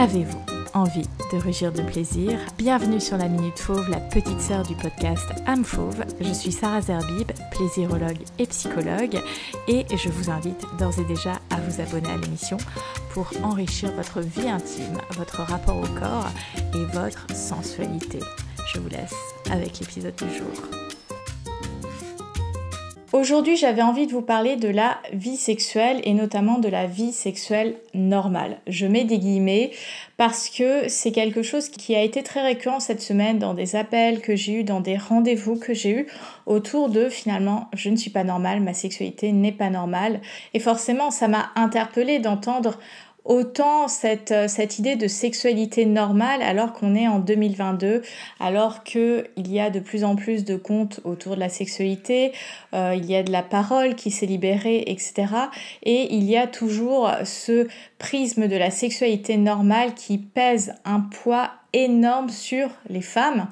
Avez-vous envie de rugir de plaisir? Bienvenue sur la Minute Fauve, la petite sœur du podcast Âme Fauve. Je suis Sarah Zerbib, plaisirologue et psychologue, et je vous invite d'ores et déjà à vous abonner à l'émission pour enrichir votre vie intime, votre rapport au corps et votre sensualité. Je vous laisse avec l'épisode du jour. Aujourd'hui, j'avais envie de vous parler de la vie sexuelle et notamment de la vie sexuelle normale. Je mets des guillemets parce que c'est quelque chose qui a été très récurrent cette semaine dans des appels que j'ai eus, dans des rendez-vous que j'ai eus autour de finalement je ne suis pas normale, ma sexualité n'est pas normale. Et forcément, ça m'a interpellée d'entendre autant cette idée de sexualité normale alors qu'on est en 2022, alors qu'il y a de plus en plus de contes autour de la sexualité, il y a de la parole qui s'est libérée, etc. Et il y a toujours ce prisme de la sexualité normale qui pèse un poids énorme sur les femmes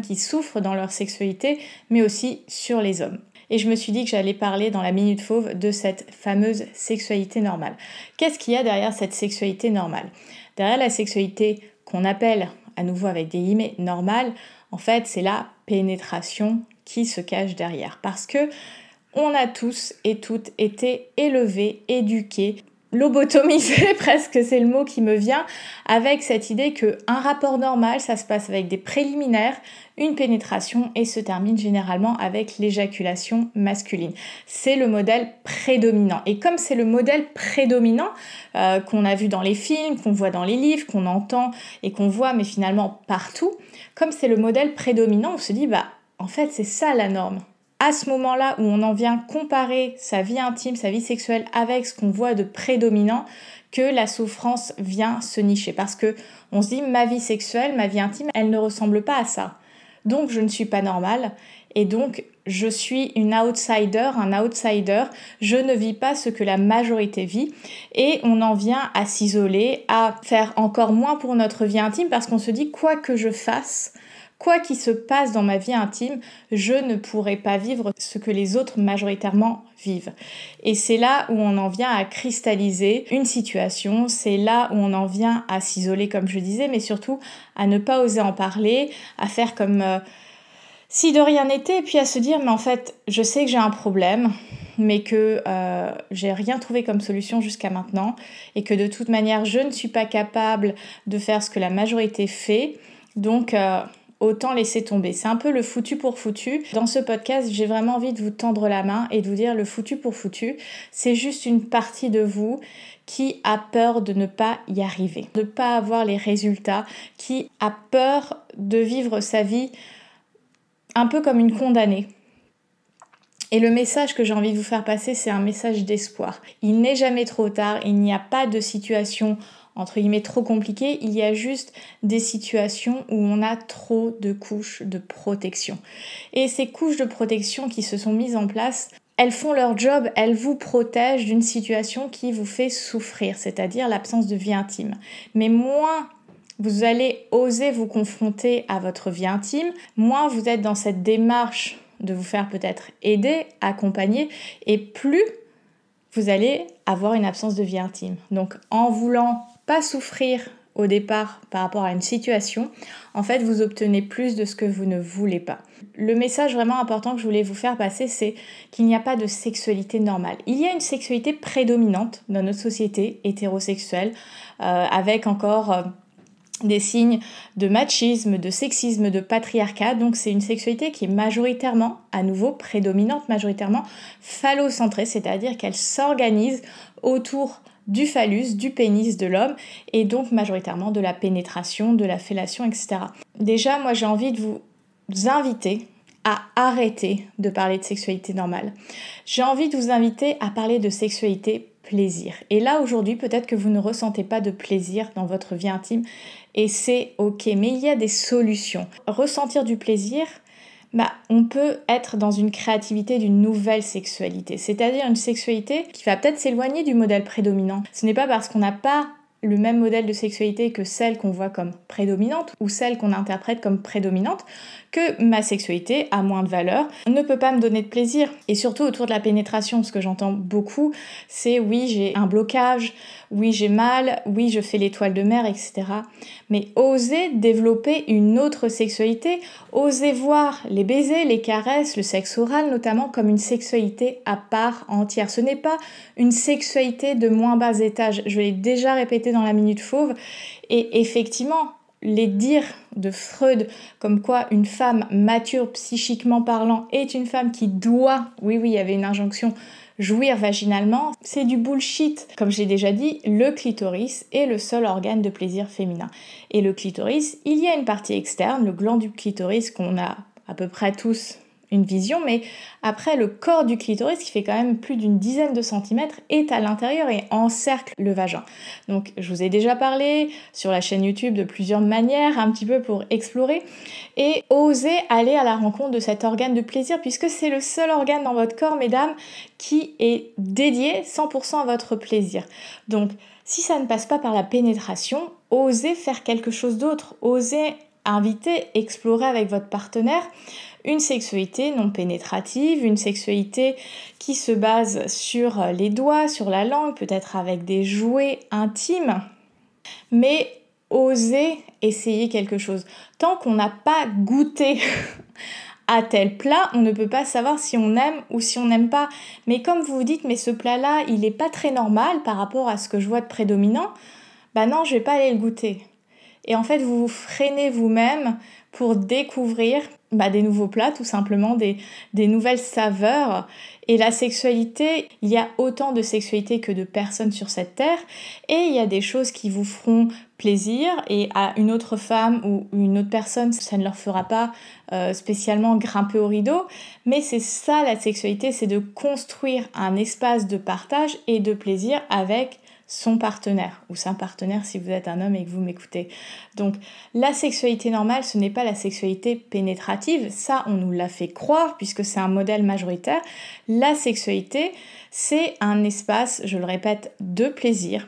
qui souffrent dans leur sexualité, mais aussi sur les hommes. Et je me suis dit que j'allais parler dans la Minute Fauve de cette fameuse sexualité normale. Qu'est-ce qu'il y a derrière cette sexualité normale? Derrière la sexualité qu'on appelle, à nouveau avec des guillemets, normale, en fait, c'est la pénétration qui se cache derrière. Parce que on a tous et toutes été élevés, éduqués, lobotomisé presque, c'est le mot qui me vient, avec cette idée qu'un rapport normal, ça se passe avec des préliminaires, une pénétration et se termine généralement avec l'éjaculation masculine. C'est le modèle prédominant. Et comme c'est le modèle prédominant qu'on a vu dans les films, qu'on voit dans les livres, qu'on entend et qu'on voit mais finalement partout, comme c'est le modèle prédominant, on se dit en fait c'est ça la norme. À ce moment-là où on en vient comparer sa vie intime, sa vie sexuelle avec ce qu'on voit de prédominant, que la souffrance vient se nicher. Parce que on se dit, ma vie sexuelle, ma vie intime, elle ne ressemble pas à ça. Donc je ne suis pas normale et donc je suis une outsider, un outsider. Je ne vis pas ce que la majorité vit et on en vient à s'isoler, à faire encore moins pour notre vie intime parce qu'on se dit, quoi que je fasse, quoi qu'il se passe dans ma vie intime, je ne pourrai pas vivre ce que les autres majoritairement vivent. Et c'est là où on en vient à cristalliser une situation, c'est là où on en vient à s'isoler comme je disais, mais surtout à ne pas oser en parler, à faire comme si de rien n'était, et puis à se dire mais en fait je sais que j'ai un problème, mais que j'ai rien trouvé comme solution jusqu'à maintenant, et que de toute manière je ne suis pas capable de faire ce que la majorité fait, donc autant laisser tomber. C'est un peu le foutu pour foutu. Dans ce podcast, j'ai vraiment envie de vous tendre la main et de vous dire le foutu pour foutu, c'est juste une partie de vous qui a peur de ne pas y arriver, de ne pas avoir les résultats, qui a peur de vivre sa vie un peu comme une condamnée. Et le message que j'ai envie de vous faire passer, c'est un message d'espoir. Il n'est jamais trop tard, il n'y a pas de situation entre guillemets trop compliqué, il y a juste des situations où on a trop de couches de protection. Et ces couches de protection qui se sont mises en place, elles font leur job, elles vous protègent d'une situation qui vous fait souffrir, c'est-à-dire l'absence de vie intime. Mais moins vous allez oser vous confronter à votre vie intime, moins vous êtes dans cette démarche de vous faire peut-être aider, accompagner, et plus vous allez avoir une absence de vie intime. Donc en voulant pas souffrir au départ par rapport à une situation, en fait vous obtenez plus de ce que vous ne voulez pas. Le message vraiment important que je voulais vous faire passer, c'est qu'il n'y a pas de sexualité normale. Il y a une sexualité prédominante dans notre société hétérosexuelle, avec encore des signes de machisme, de sexisme, de patriarcat. Donc c'est une sexualité qui est majoritairement, à nouveau prédominante, majoritairement phallocentrée, c'est-à-dire qu'elle s'organise autour du phallus, du pénis de l'homme, et donc majoritairement de la pénétration, de la fellation, etc. Déjà, moi j'ai envie de vous inviter à arrêter de parler de sexualité normale. J'ai envie de vous inviter à parler de sexualité plaisir. Et là, aujourd'hui, peut-être que vous ne ressentez pas de plaisir dans votre vie intime, et c'est ok, mais il y a des solutions. Ressentir du plaisir, on peut être dans une créativité d'une nouvelle sexualité, c'est-à-dire une sexualité qui va peut-être s'éloigner du modèle prédominant. Ce n'est pas parce qu'on n'a pas le même modèle de sexualité que celle qu'on voit comme prédominante ou celle qu'on interprète comme prédominante, que ma sexualité a moins de valeur, ne peut pas me donner de plaisir. Et surtout autour de la pénétration, ce que j'entends beaucoup, c'est oui, j'ai un blocage, oui, j'ai mal, oui, je fais l'étoile de mer, etc. Mais osez développer une autre sexualité, osez voir les baisers, les caresses, le sexe oral notamment comme une sexualité à part entière. Ce n'est pas une sexualité de moins bas étage. Je l'ai déjà répété dans la Minute Fauve. Et effectivement, les dires de Freud, comme quoi une femme mature psychiquement parlant est une femme qui doit, oui, il y avait une injonction, jouir vaginalement, c'est du bullshit. Comme j'ai déjà dit, le clitoris est le seul organe de plaisir féminin. Et le clitoris, il y a une partie externe, le gland du clitoris qu'on a à peu près tous une vision, mais après le corps du clitoris, qui fait quand même plus d'une dizaine de centimètres, est à l'intérieur et encercle le vagin. Donc je vous ai déjà parlé sur la chaîne YouTube de plusieurs manières, un petit peu pour explorer, et osez aller à la rencontre de cet organe de plaisir, puisque c'est le seul organe dans votre corps, mesdames, qui est dédié 100% à votre plaisir. Donc si ça ne passe pas par la pénétration, osez faire quelque chose d'autre, osez inviter, explorer avec votre partenaire une sexualité non pénétrative, une sexualité qui se base sur les doigts, sur la langue, peut-être avec des jouets intimes, mais osez essayer quelque chose. Tant qu'on n'a pas goûté à tel plat, on ne peut pas savoir si on aime ou si on n'aime pas. Mais comme vous vous dites, mais ce plat-là, il n'est pas très normal par rapport à ce que je vois de prédominant, bah non, je vais pas aller le goûter. Et en fait, vous vous freinez vous-même pour découvrir des nouveaux plats, tout simplement, des nouvelles saveurs. Et la sexualité, il y a autant de sexualité que de personnes sur cette terre. Et il y a des choses qui vous feront plaisir et à une autre femme ou une autre personne, ça ne leur fera pas spécialement grimper au rideau. Mais c'est ça la sexualité, c'est de construire un espace de partage et de plaisir avec son partenaire ou sa partenaire si vous êtes un homme et que vous m'écoutez. Donc la sexualité normale, ce n'est pas la sexualité pénétrative, ça on nous l'a fait croire puisque c'est un modèle majoritaire. La sexualité, c'est un espace, je le répète, de plaisir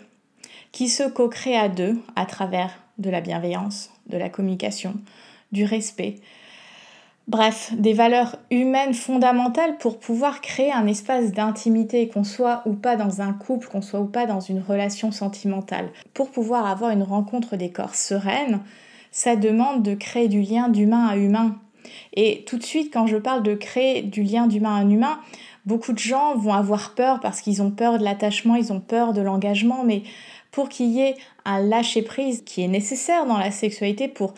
qui se co-crée à deux à travers de la bienveillance, de la communication, du respect. Bref, des valeurs humaines fondamentales pour pouvoir créer un espace d'intimité, qu'on soit ou pas dans un couple, qu'on soit ou pas dans une relation sentimentale. Pour pouvoir avoir une rencontre des corps sereine, ça demande de créer du lien d'humain à humain. Et tout de suite, quand je parle de créer du lien d'humain à humain, beaucoup de gens vont avoir peur parce qu'ils ont peur de l'attachement, ils ont peur de l'engagement, mais pour qu'il y ait un lâcher-prise qui est nécessaire dans la sexualité pour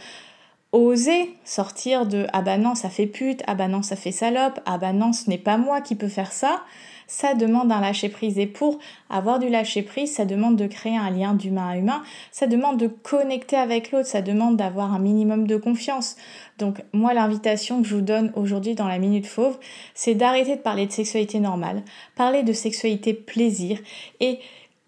oser sortir de « ah bah non ça fait pute, ah bah non ça fait salope, ah bah non ce n'est pas moi qui peux faire ça », ça demande un lâcher-prise. Et pour avoir du lâcher-prise, ça demande de créer un lien d'humain à humain, ça demande de connecter avec l'autre, ça demande d'avoir un minimum de confiance. Donc moi l'invitation que je vous donne aujourd'hui dans la Minute Fauve, c'est d'arrêter de parler de sexualité normale, parler de sexualité plaisir et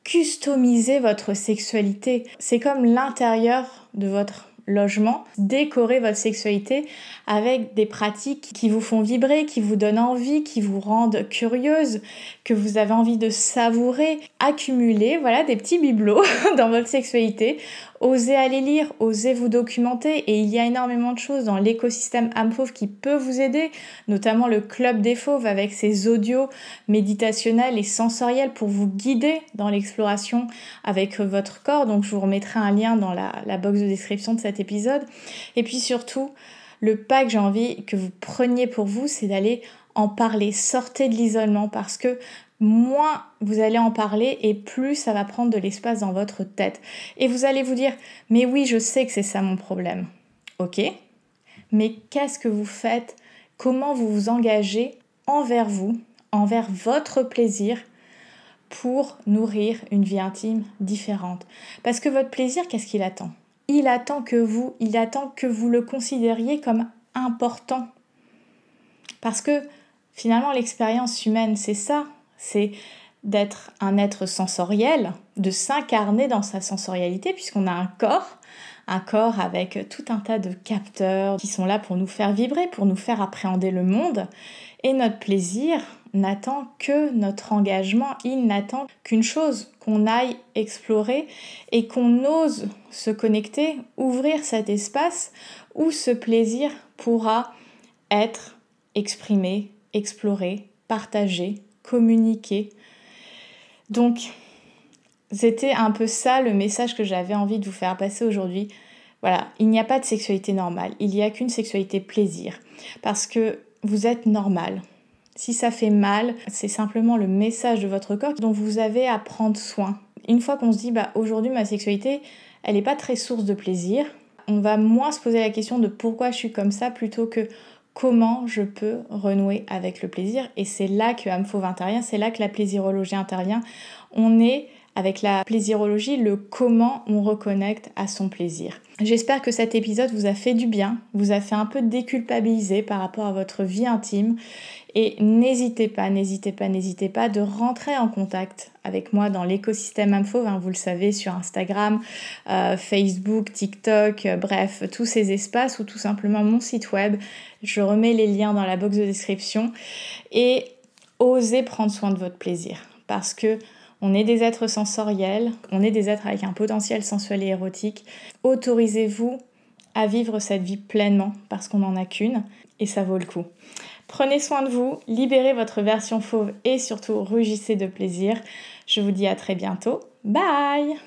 customiser votre sexualité. C'est comme l'intérieur de votre logement, décorer votre sexualité avec des pratiques qui vous font vibrer, qui vous donnent envie, qui vous rendent curieuse, que vous avez envie de savourer, accumuler, voilà, des petits bibelots dans votre sexualité. Osez aller lire, osez vous documenter et il y a énormément de choses dans l'écosystème âme fauve qui peut vous aider, notamment le Club des Fauves avec ses audios méditationnels et sensoriels pour vous guider dans l'exploration avec votre corps. Donc je vous remettrai un lien dans la box de description de cet épisode. Et puis surtout, le pas que j'ai envie que vous preniez pour vous, c'est d'aller en parler, sortez de l'isolement parce que moins vous allez en parler et plus ça va prendre de l'espace dans votre tête. Et vous allez vous dire, mais oui, je sais que c'est ça mon problème. Ok, mais qu'est-ce que vous faites? Comment vous vous engagez envers vous, envers votre plaisir pour nourrir une vie intime différente? Parce que votre plaisir, qu'est-ce qu'il attend? Il attend que vous le considériez comme important. Parce que finalement, l'expérience humaine, c'est ça. C'est d'être un être sensoriel, de s'incarner dans sa sensorialité, puisqu'on a un corps avec tout un tas de capteurs qui sont là pour nous faire vibrer, pour nous faire appréhender le monde. Et notre plaisir, n'attend que notre engagement, il n'attend qu'une chose, qu'on aille explorer et qu'on ose se connecter, ouvrir cet espace où ce plaisir pourra être exprimé, exploré, partagé, communiqué. Donc, c'était un peu ça le message que j'avais envie de vous faire passer aujourd'hui. Voilà, il n'y a pas de sexualité normale, il n'y a qu'une sexualité plaisir, parce que vous êtes normal. Si ça fait mal, c'est simplement le message de votre corps dont vous avez à prendre soin. Une fois qu'on se dit, aujourd'hui ma sexualité, elle n'est pas très source de plaisir, on va moins se poser la question de pourquoi je suis comme ça plutôt que comment je peux renouer avec le plaisir. Et c'est là que âme fauve intervient, c'est là que la plaisirologie intervient. On est avec la plaisirologie, le comment on reconnecte à son plaisir. J'espère que cet épisode vous a fait du bien, vous a fait un peu déculpabiliser par rapport à votre vie intime. Et n'hésitez pas de rentrer en contact avec moi dans l'écosystème âme fauve, vous le savez, sur Instagram, Facebook, TikTok, bref, tous ces espaces ou tout simplement mon site web. Je remets les liens dans la box de description. Et osez prendre soin de votre plaisir parce que on est des êtres sensoriels, on est des êtres avec un potentiel sensuel et érotique. Autorisez-vous à vivre cette vie pleinement parce qu'on n'en a qu'une et ça vaut le coup. Prenez soin de vous, libérez votre version fauve et surtout rugissez de plaisir. Je vous dis à très bientôt. Bye!